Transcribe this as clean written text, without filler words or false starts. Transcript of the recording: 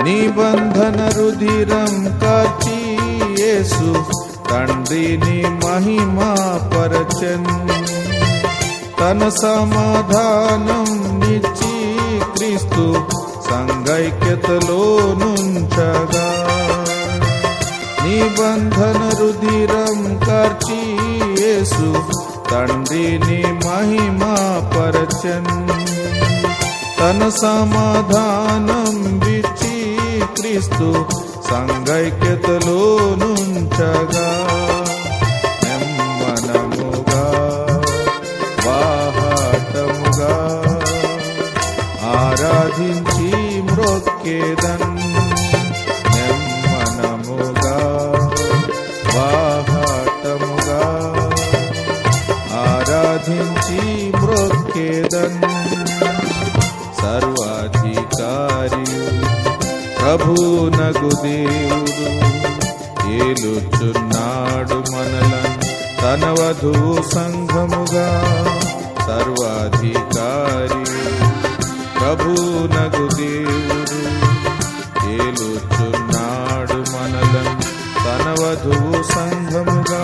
నిబంధన రుధిరం కార్చి యేసు తండ్రిని మహిమా పరచన్. తన సమాధానం నిచ్చి క్రీస్తు సంగైక్యతలో నుంచగా. నిబంధన రుధిరం కార్చి యేసు తండ్రిని మహిమా పరచన్. తన సమాధానం విచ్చి క్రీస్తు సంగైక్యతలో నుంచగా. నెమ్మనముగా బాహాటముగా ఆరాధించి మ్రొక్కేదన్. నెమ్మనముగా బాహాటముగా ఆరాధించి మ్రొక్కేదన్. సర్వాధికారియు ప్రభునగు దేవుడు ఏలుచున్నాడు మనలను తన వధువు సంఘముగా. సర్వాధికారియు ప్రభునగు దేవుడు ఏలుచున్నాడు మనలను తన వధువు సంఘముగా.